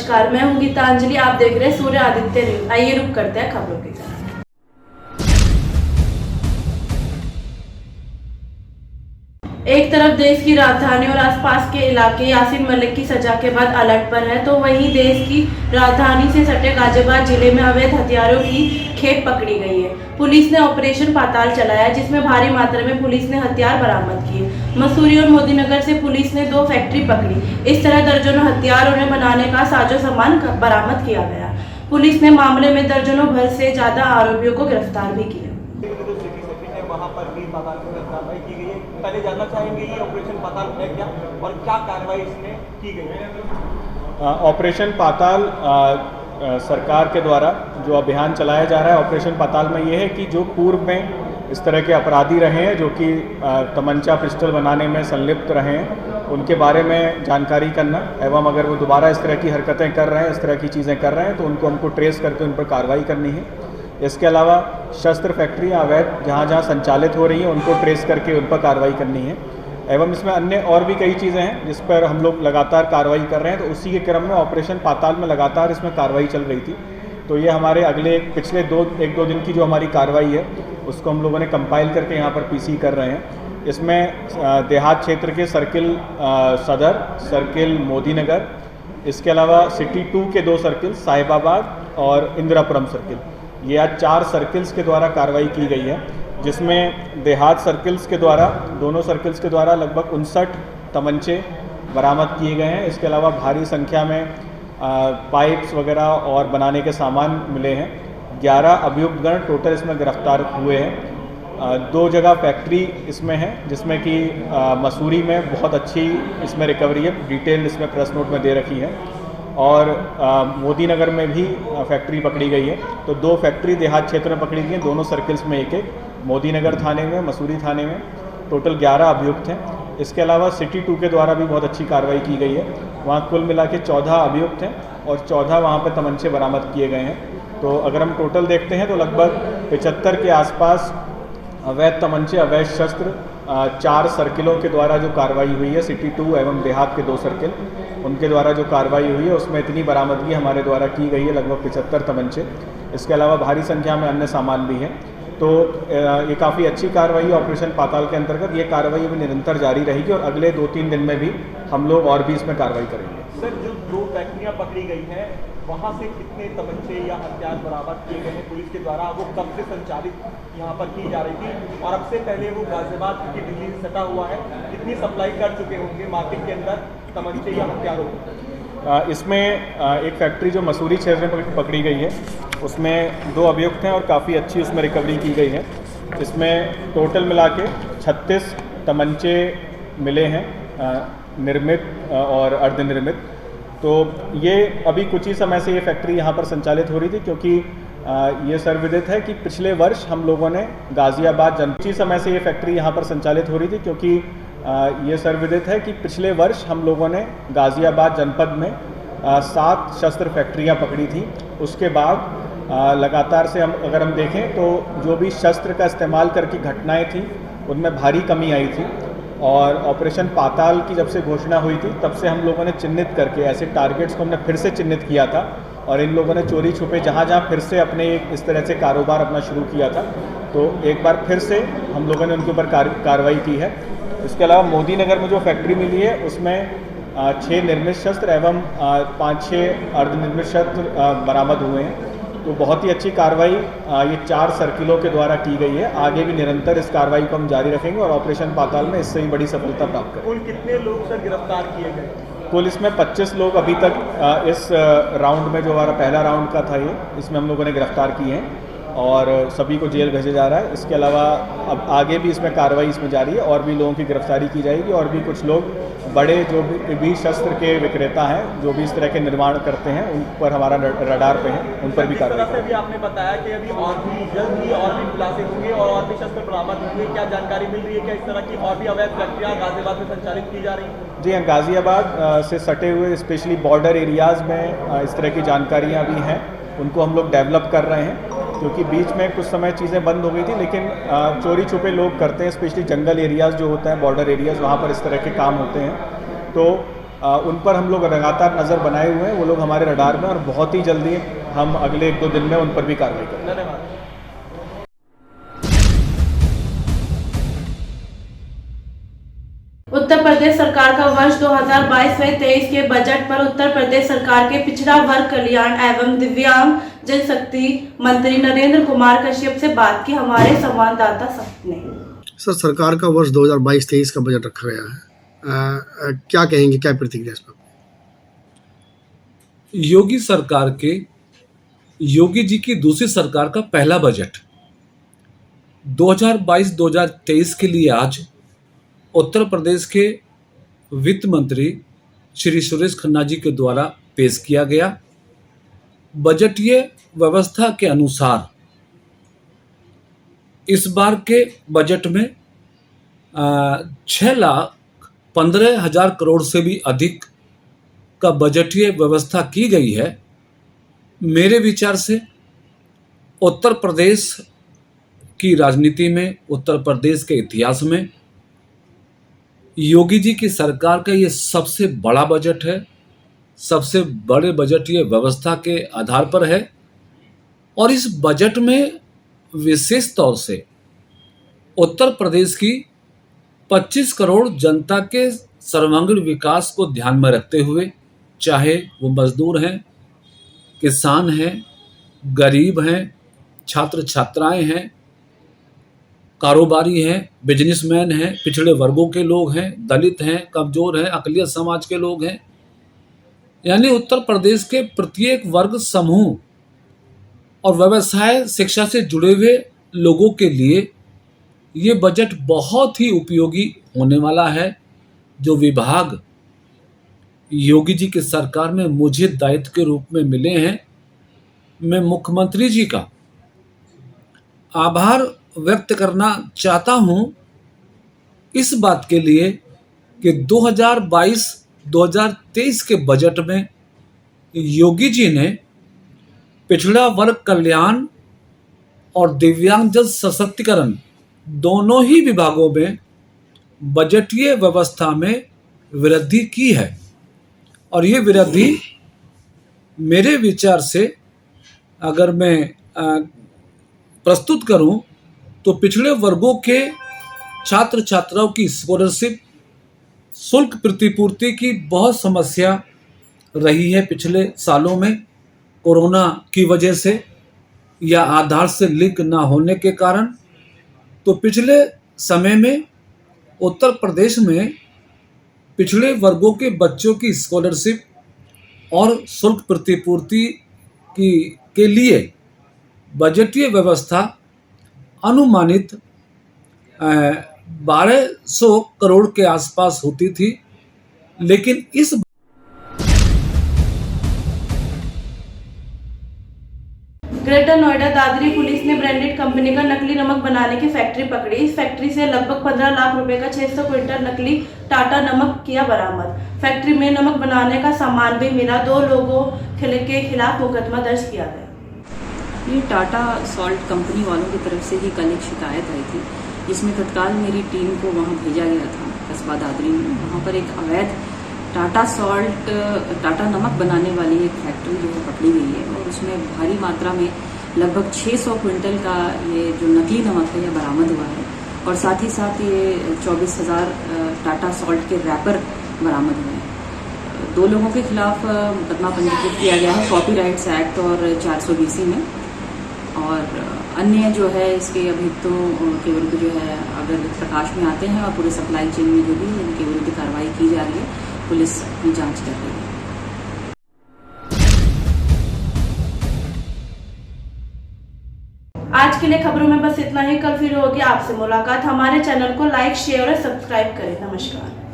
नमस्कार, मैं हूं गीतांजलि। आप देख रहे हैं सूर्य आदित्य न्यूज। आइए रुक करते हैं खबरों की तरफ। एक तरफ देश की राजधानी और आसपास के इलाके यासीन मलिक की सजा के बाद अलर्ट पर है, तो वहीं देश की राजधानी से सटे गाजियाबाद जिले में अवैध हथियारों की खेप पकड़ी गई है। पुलिस ने ऑपरेशन पाताल चलाया, जिसमें भारी मात्रा में पुलिस ने हथियार बरामद किए। मसूरी और मोदीनगर से पुलिस ने 2 फैक्ट्री पकड़ी। इस तरह दर्जनों हथियार उन्हें बनाने का साजो सामान बरामद किया गया। पुलिस ने मामले में दर्जनों भर से ज्यादा आरोपियों को गिरफ्तार भी किया। वहाँ पर भी पाताल में कार्रवाई की गई है। पहले जानना चाहेंगे ये ऑपरेशन पाताल है क्या और क्या कार्रवाई इसमें की गई है? ऑपरेशन पाताल सरकार के द्वारा जो अभियान चलाया जा रहा है ऑपरेशन पाताल में ये है कि जो पूर्व में इस तरह के अपराधी रहे हैं, जो कि तमंचा पिस्टल बनाने में संलिप्त रहे हैं, उनके बारे में जानकारी करना एवं अगर वो दोबारा इस तरह की हरकतें कर रहे हैं, इस तरह की चीज़ें कर रहे हैं, तो उनको हमको ट्रेस करके उन पर कार्रवाई करनी है। इसके अलावा शस्त्र फैक्ट्रियाँ अवैध जहाँ जहाँ संचालित हो रही हैं, उनको ट्रेस करके उन पर कार्रवाई करनी है। एवं इसमें अन्य और भी कई चीज़ें हैं जिस पर हम लोग लगातार कार्रवाई कर रहे हैं। तो उसी के क्रम में ऑपरेशन पाताल में लगातार इसमें कार्रवाई चल रही थी। तो ये हमारे अगले पिछले 1-2 दिन की जो हमारी कार्रवाई है उसको हम लोगों ने कंपाइल करके यहाँ पर पीसी कर रहे हैं। इसमें देहात क्षेत्र के सर्किल सदर, सर्किल मोदीनगर, इसके अलावा सिटी 2 के 2 सर्किल साहिबाबाद और इंदिरापुरम सर्किल, ये आज 4 सर्किल्स के द्वारा कार्रवाई की गई है, जिसमें देहात सर्किल्स के द्वारा, दोनों सर्किल्स के द्वारा लगभग 59 तमंचे बरामद किए गए हैं। इसके अलावा भारी संख्या में पाइप्स वगैरह और बनाने के सामान मिले हैं। 11 अभियुक्तगण टोटल इसमें गिरफ्तार हुए हैं। 2 जगह फैक्ट्री इसमें है, जिसमें कि मसूरी में बहुत अच्छी इसमें रिकवरी है, डिटेल इसमें प्रेस नोट में दे रखी है, और मोदीनगर में भी फैक्ट्री पकड़ी गई है। तो 2 फैक्ट्री देहात क्षेत्र में पकड़ी गई हैं, दोनों सर्किल्स में एक, मोदीनगर थाने में, मसूरी थाने में टोटल 11 अभियुक्त हैं। इसके अलावा सिटी 2 के द्वारा भी बहुत अच्छी कार्रवाई की गई है, वहाँ कुल मिला के 14 अभियुक्त हैं और 14 वहाँ पर तमंचे बरामद किए गए हैं। तो अगर हम टोटल देखते हैं तो लगभग 75 के आसपास अवैध तमंचे, अवैध शस्त्र 4 सर्किलों के द्वारा जो कार्रवाई हुई है, सिटी 2 एवं देहात के 2 सर्किल, उनके द्वारा जो कार्रवाई हुई है उसमें इतनी बरामदगी हमारे द्वारा की गई है, लगभग 75 तमंचे। इसके अलावा भारी संख्या में अन्य सामान भी हैं। तो ये काफ़ी अच्छी कार्रवाई ऑपरेशन पाताल के अंतर्गत। ये कार्रवाई अभी निरंतर जारी रहेगी और अगले 2-3 दिन में भी हम लोग और भी इसमें कार्रवाई करेंगे। सर, जो 2 फैक्ट्रियाँ पकड़ी गई हैं, वहाँ से कितने तमंचे या हथियार बरामद किए गए हैं पुलिस के द्वारा? वो कब से संचालित यहाँ पर की जा रही थी और अब से पहले वो गाजियाबाद की दिल्ली से सटा हुआ है, कितनी सप्लाई कर चुके होंगे मार्केट के अंदर तमंचे या हथियारों को? इसमें एक फैक्ट्री जो मसूरी क्षेत्र में पकड़ी गई है उसमें 2 अभियुक्त हैं और काफ़ी अच्छी उसमें रिकवरी की गई है। इसमें टोटल मिला के 36 तमंचे मिले हैं, निर्मित और अर्धनिर्मित। तो ये अभी कुछ ही समय से ये फैक्ट्री यहाँ पर संचालित हो रही थी, क्योंकि ये सर्वविदित है कि पिछले वर्ष हम लोगों ने गाजियाबाद जनपद, कुछ ही समय से ये फैक्ट्री यहाँ पर संचालित हो रही थी, क्योंकि ये सर्वविदित है कि पिछले वर्ष हम लोगों ने गाजियाबाद जनपद में 7 शस्त्र फैक्ट्रियाँ पकड़ी थी। उसके बाद लगातार से अगर हम देखें तो जो भी शस्त्र का इस्तेमाल करके घटनाएं थी उनमें भारी कमी आई थी। और ऑपरेशन पाताल की जब से घोषणा हुई थी तब से हम लोगों ने चिन्हित करके ऐसे टारगेट्स को हमने फिर से चिन्हित किया था, और इन लोगों ने चोरी छुपे जहाँ जहाँ फिर से अपने इस तरह से कारोबार अपना शुरू किया था, तो एक बार फिर से हम लोगों ने उनके ऊपर कार्रवाई की है। इसके अलावा मोदीनगर में जो फैक्ट्री मिली है उसमें 6 निर्मित शस्त्र एवं 5-6 अर्धनिर्मित शस्त्र बरामद हुए हैं। तो बहुत ही अच्छी कार्रवाई ये 4 सर्किलों के द्वारा की गई है। आगे भी निरंतर इस कार्रवाई को हम जारी रखेंगे और ऑपरेशन पाताल में इससे ही बड़ी सफलता प्राप्त करेंगे। कुल कितने लोग सर गिरफ्तार किए गए? कुल इसमें 25 लोग अभी तक इस राउंड में, जो हमारा पहला राउंड का था ये, इसमें हम लोगों ने गिरफ्तार किए हैं और सभी को जेल भेजा जा रहा है। इसके अलावा अब आगे भी इसमें कार्रवाई इसमें जारी है और भी लोगों की गिरफ्तारी की जाएगी, और भी कुछ लोग बड़े जो भी शस्त्र के विक्रेता हैं, जो भी इस तरह के निर्माण करते हैं, उन पर हमारा रडार पे है, उन पर भी कार्रवाई करेंगे। भी आपने बताया कि अभी और भी जल्द ही और भी खुलासे होंगे और भी शस्त्र बरामद होंगे, क्या जानकारी मिल रही है? क्या इस तरह की और भी अवैध फैक्ट्रियाँ गाजियाबाद में संचालित की जा रही हैं? जी हाँ, गाजियाबाद से सटे हुए स्पेशली बॉर्डर एरियाज़ में इस तरह की जानकारियाँ भी हैं, उनको हम लोग डेवलप कर रहे हैं, क्योंकि बीच में कुछ समय चीज़ें बंद हो गई थी, लेकिन चोरी छुपे लोग करते हैं, स्पेशली जंगल एरियाज़ जो होता है, बॉर्डर एरियाज़, वहाँ पर इस तरह के काम होते हैं। तो उन पर हम लोग लगातार नज़र बनाए हुए हैं। वो लोग हमारे रडार में, और बहुत ही जल्दी हम अगले 1-2 दिन में उन पर भी कार्रवाई करेंगे। धन्यवाद। उत्तर प्रदेश सरकार का वर्ष 2022-23 के बजट पर उत्तर प्रदेश सरकार के पिछड़ा वर्ग कल्याण एवं दिव्यांग जनशक्ति मंत्री नरेंद्र कुमार कश्यप से बात की हमारे संवाददाता ने। सर, सरकार का वर्ष 2022-23 का बजट रखा गया है, क्या कहेंगे, क्या प्रतिक्रिया इस पर? योगी सरकार के, योगी जी की दूसरी सरकार का पहला बजट 2022-2023 के लिए आज उत्तर प्रदेश के वित्त मंत्री श्री सुरेश खन्ना जी के द्वारा पेश किया गया। बजटीय व्यवस्था के अनुसार इस बार के बजट में 6,15,000 करोड़ से भी अधिक का बजटीय व्यवस्था की गई है। मेरे विचार से उत्तर प्रदेश की राजनीति में, उत्तर प्रदेश के इतिहास में योगी जी की सरकार का ये सबसे बड़ा बजट है, सबसे बड़े बजटीय व्यवस्था के आधार पर है। और इस बजट में विशेष तौर से उत्तर प्रदेश की 25 करोड़ जनता के सर्वांगीण विकास को ध्यान में रखते हुए, चाहे वो मजदूर हैं, किसान हैं, गरीब हैं, छात्र छात्राएं हैं, कारोबारी हैं, बिजनेसमैन हैं, पिछड़े वर्गों के लोग हैं, दलित हैं, कमज़ोर हैं, अक़लियत समाज के लोग हैं, यानी उत्तर प्रदेश के प्रत्येक वर्ग समूह और व्यवसाय शिक्षा से जुड़े हुए लोगों के लिए ये बजट बहुत ही उपयोगी होने वाला है। जो विभाग योगी जी की सरकार में मुझे दायित्व के रूप में मिले हैं, मैं मुख्यमंत्री जी का आभार व्यक्त करना चाहता हूं इस बात के लिए कि 2022-2023 के बजट में योगी जी ने पिछड़ा वर्ग कल्याण और दिव्यांगजन सशक्तिकरण दोनों ही विभागों में बजटीय व्यवस्था में वृद्धि की है। और ये वृद्धि मेरे विचार से अगर मैं प्रस्तुत करूं तो पिछड़े वर्गों के छात्र छात्राओं की स्कॉलरशिप, शुल्क प्रतिपूर्ति की बहुत समस्या रही है पिछले सालों में, कोरोना की वजह से या आधार से लिंक ना होने के कारण। तो पिछले समय में उत्तर प्रदेश में पिछड़े वर्गों के बच्चों की स्कॉलरशिप और शुल्क प्रतिपूर्ति के लिए बजटीय व्यवस्था अनुमानित 1200 करोड़ के आसपास होती थी, लेकिन इस ग्रेटर नोएडा दादरी पुलिस ने ब्रांडेड कंपनी का नकली नमक बनाने की फैक्ट्री पकड़ी। इस फैक्ट्री से लगभग 15 लाख रुपए का 600 क्विंटल नकली टाटा नमक किया बरामद। फैक्ट्री में नमक बनाने का सामान भी मिला। 2 लोगों के खिलाफ मुकदमा दर्ज किया गया। ये टाटा सॉल्ट कंपनी वालों की तरफ से ही कल एक शिकायत आई थी, जिसमें तत्काल मेरी टीम को वहाँ भेजा गया था कस्बा दादरी में। वहाँ पर एक अवैध टाटा नमक बनाने वाली एक फैक्ट्री जो है पकड़ी गई है, और उसमें भारी मात्रा में लगभग 600 क्विंटल का ये जो नकली नमक है यह बरामद हुआ है। और साथ ही साथ ये 24,000 टाटा सॉल्ट के रैपर बरामद हुए हैं। 2 लोगों के खिलाफ मुकदमा पंजीकृत किया गया है कॉपीराइट्स एक्ट और 420 में। और अन्य जो है इसके अभियुक्तों के विरुद्ध जो है अगर प्रकाश में आते हैं और पूरे सप्लाई चेन में जो भी है इनके विरुद्ध कार्रवाई की जा रही है। पुलिस अपनी जांच कर रही है। आज के लिए खबरों में बस इतना ही। कल फिर होगी आपसे मुलाकात। हमारे चैनल को लाइक, शेयर और सब्सक्राइब करें। नमस्कार।